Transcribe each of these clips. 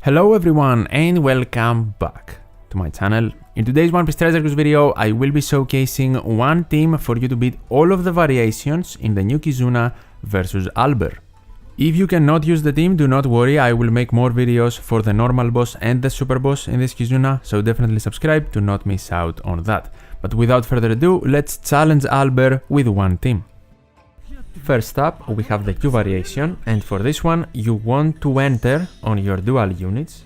Hello everyone and welcome back to my channel. In today's One Piece Treasure Cruise video, I will be showcasing one team for you to beat all of the variations in the new Kizuna versus Alber. If you cannot use the team, do not worry, I will make more videos for the normal boss and the super boss in this Kizuna, so definitely subscribe to not miss out on that. But without further ado, let's challenge Alber with one team. First up, we have the Q variation, and for this one, you want to enter on your dual units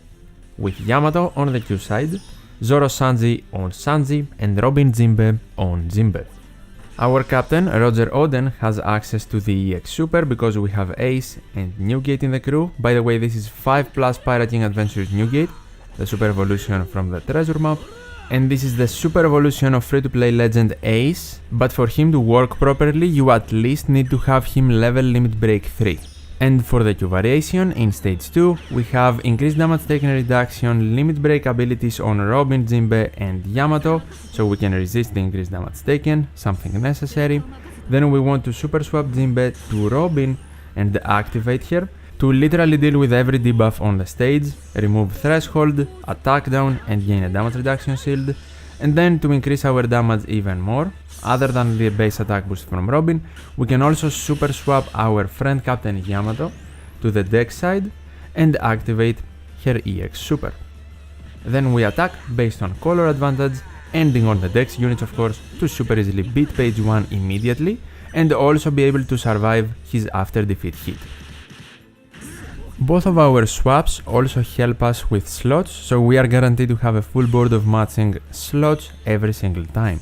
with Yamato on the Q side, Zoro Sanji on Sanji, and Robin Jinbe on Jinbe. Our captain, Roger Oden, has access to the EX Super because we have Ace and Newgate in the crew. By the way, this is 5+ Pirating Adventures Newgate, the super evolution from the treasure map. And this is the super evolution of free-to-play legend Ace, but for him to work properly, you at least need to have him level limit break 3. And for the Q variation, in stage 2, we have increased damage taken reduction, limit break abilities on Robin, Jinbe and Yamato, so we can resist the increased damage taken, something necessary. Then we want to super swap Jinbe to Robin and activate her, to literally deal with every debuff on the stage, remove threshold, attack down and gain a damage reduction shield, and then to increase our damage even more, other than the base attack boost from Robin, we can also super swap our friend Captain Yamato to the deck side and activate her EX Super. Then we attack based on color advantage, ending on the deck's units of course, to super easily beat page 1 immediately and also be able to survive his after defeat hit. Both of our swaps also help us with slots, so we are guaranteed to have a full board of matching slots every single time.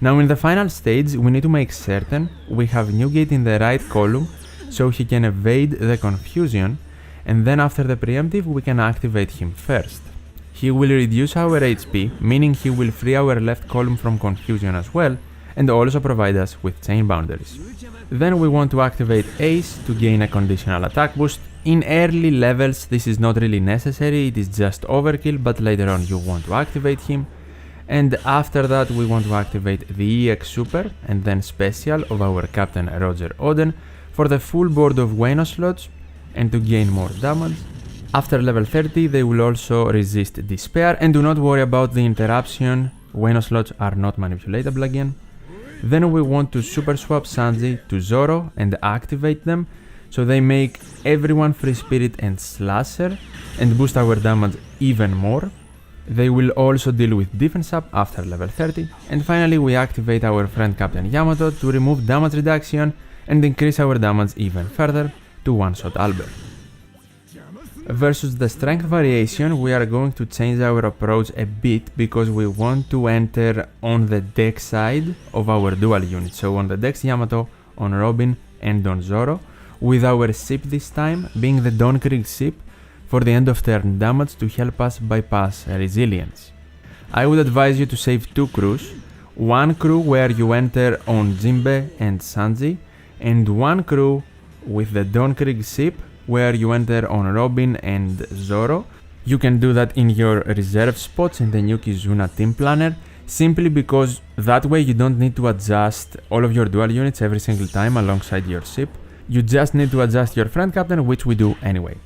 Now in the final stage, we need to make certain we have Newgate in the right column so he can evade the confusion, and then after the preemptive we can activate him first. He will reduce our HP, meaning he will free our left column from confusion as well, and also provide us with chain boundaries. Then we want to activate Ace to gain a conditional attack boost. In early levels this is not really necessary, it is just overkill, but later on you want to activate him. And after that we want to activate the EX Super and then Special of our captain Roger Oden for the full board of Wano slots and to gain more damage. After level 30 they will also resist Despair, and do not worry about the interruption, Wano slots are not manipulatable again. Then we want to super swap Sanji to Zoro and activate them, so they make everyone free spirit and slasher and boost our damage even more. They will also deal with defense up after level 30. And finally we activate our friend Captain Yamato to remove damage reduction and increase our damage even further to one-shot Alber. Versus the strength variation, we are going to change our approach a bit because we want to enter on the deck side of our dual unit, so on the decks Yamato, on Robin and on Zoro, with our ship this time being the Don Krieg ship for the end of turn damage to help us bypass resilience. I would advise you to save 2 crews, one crew where you enter on Jinbe and Sanji, and one crew with the Don Krieg ship where you enter on Robin and Zoro. You can do that in your reserve spots in the new Kizuna team planner, simply because that way you don't need to adjust all of your dual units every single time alongside your ship. You just need to adjust your friend captain, which we do anyway.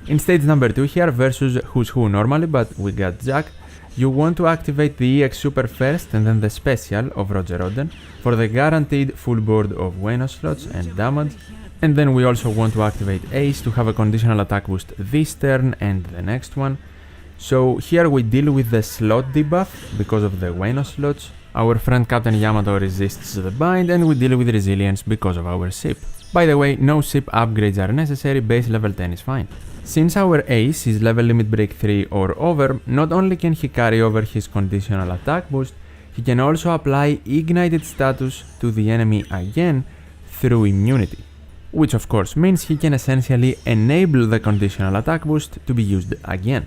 In stage number 2 here, versus who's who normally, but we got Jack, you want to activate the EX Super first and then the Special of Roger Oden for the guaranteed full board of Wano slots and damage. And then we also want to activate Ace to have a conditional attack boost this turn and the next one. So here we deal with the slot debuff because of the Wano slots. Our friend Captain Yamato resists the bind, and we deal with resilience because of our ship. By the way, no ship upgrades are necessary, base level 10 is fine. Since our Ace is level limit break 3 or over, not only can he carry over his conditional attack boost, he can also apply ignited status to the enemy again through immunity, which of course means he can essentially enable the conditional attack boost to be used again.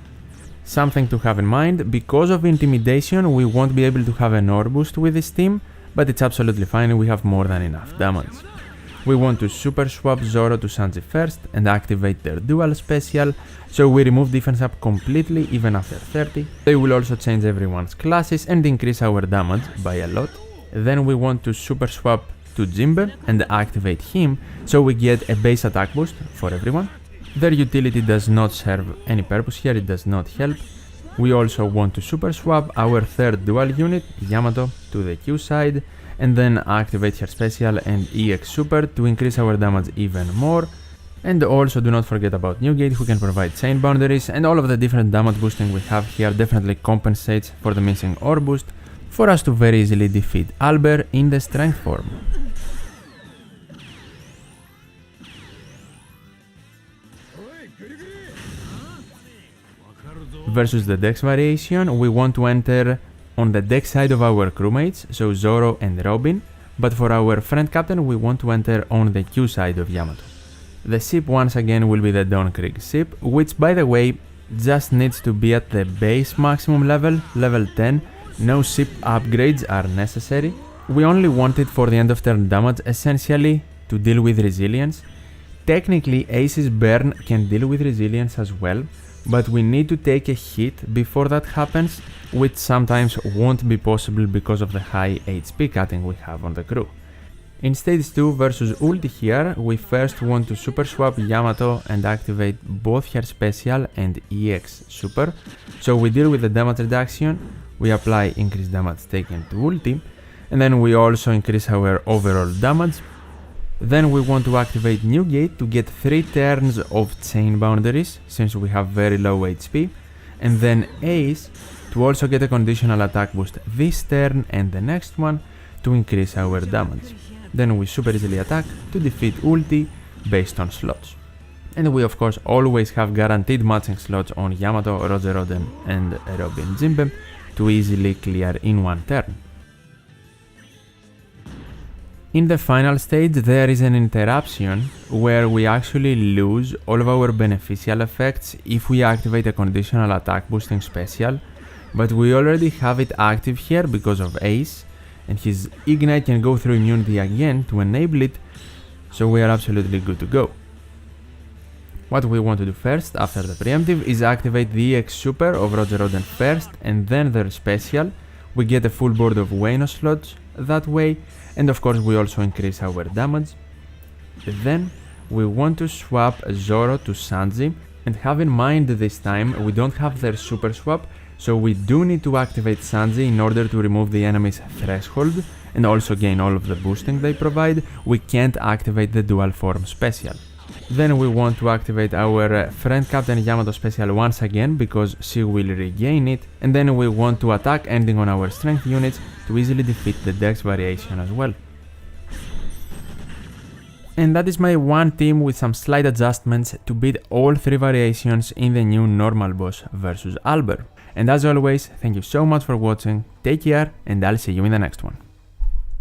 Something to have in mind, because of intimidation we won't be able to have an ore boost with this team, but it's absolutely fine, we have more than enough damage. We want to super swap Zoro to Sanji first and activate their dual special, so we remove defense up completely even after 30. They will also change everyone's classes and increase our damage by a lot. Then we want to super swap to Jinbe and activate him, so we get a base attack boost for everyone. Their utility does not serve any purpose here, it does not help. We also want to super swap our third dual unit, Yamato, to the Q side, and then activate her special and EX super to increase our damage even more. And also do not forget about Newgate, who can provide chain boundaries, and all of the different damage boosting we have here definitely compensates for the missing ore boost for us to very easily defeat Alber in the strength form. Versus the dex variation, we want to enter on the dex side of our crewmates, so Zoro and Robin, but for our friend captain we want to enter on the Q side of Yamato. The ship once again will be the Dawn Creek ship, which by the way just needs to be at the base maximum level, level 10, no ship upgrades are necessary. We only want it for the end of turn damage, essentially to deal with resilience. Technically Ace's burn can deal with resilience as well, but we need to take a hit before that happens, which sometimes won't be possible because of the high HP cutting we have on the crew. In stage 2 versus ulti here, we first want to super swap Yamato and activate both her special and EX super. So we deal with the damage reduction, we apply increased damage taken to ulti, and then we also increase our overall damage. Then we want to activate Newgate to get 3 turns of chain boundaries, since we have very low HP, and then Ace to also get a conditional attack boost this turn and the next one to increase our damage. Then we super easily attack to defeat ulti based on slots. And we of course always have guaranteed matching slots on Yamato, Roger Roden and Robin Jinbe to easily clear in one turn. In the final stage there is an interruption where we actually lose all of our beneficial effects if we activate a conditional attack boosting special, but we already have it active here because of Ace, and his Ignite can go through immunity again to enable it, so we are absolutely good to go. What we want to do first after the preemptive is activate the EX super of Roger Roden first and then their special. We get a full board of Wayno slots that way, and of course we also increase our damage. Then we want to swap Zoro to Sanji, and have in mind this time we don't have their super swap, so we do need to activate Sanji in order to remove the enemy's threshold and also gain all of the boosting they provide. We can't activate the dual form special. Then we want to activate our friend Captain Yamato special once again because she will regain it, and then we want to attack ending on our strength units to easily defeat the dex variation as well. And that is my one team with some slight adjustments to beat all 3 variations in the new normal boss versus Alber. And as always, thank you so much for watching, take care, and I'll see you in the next one.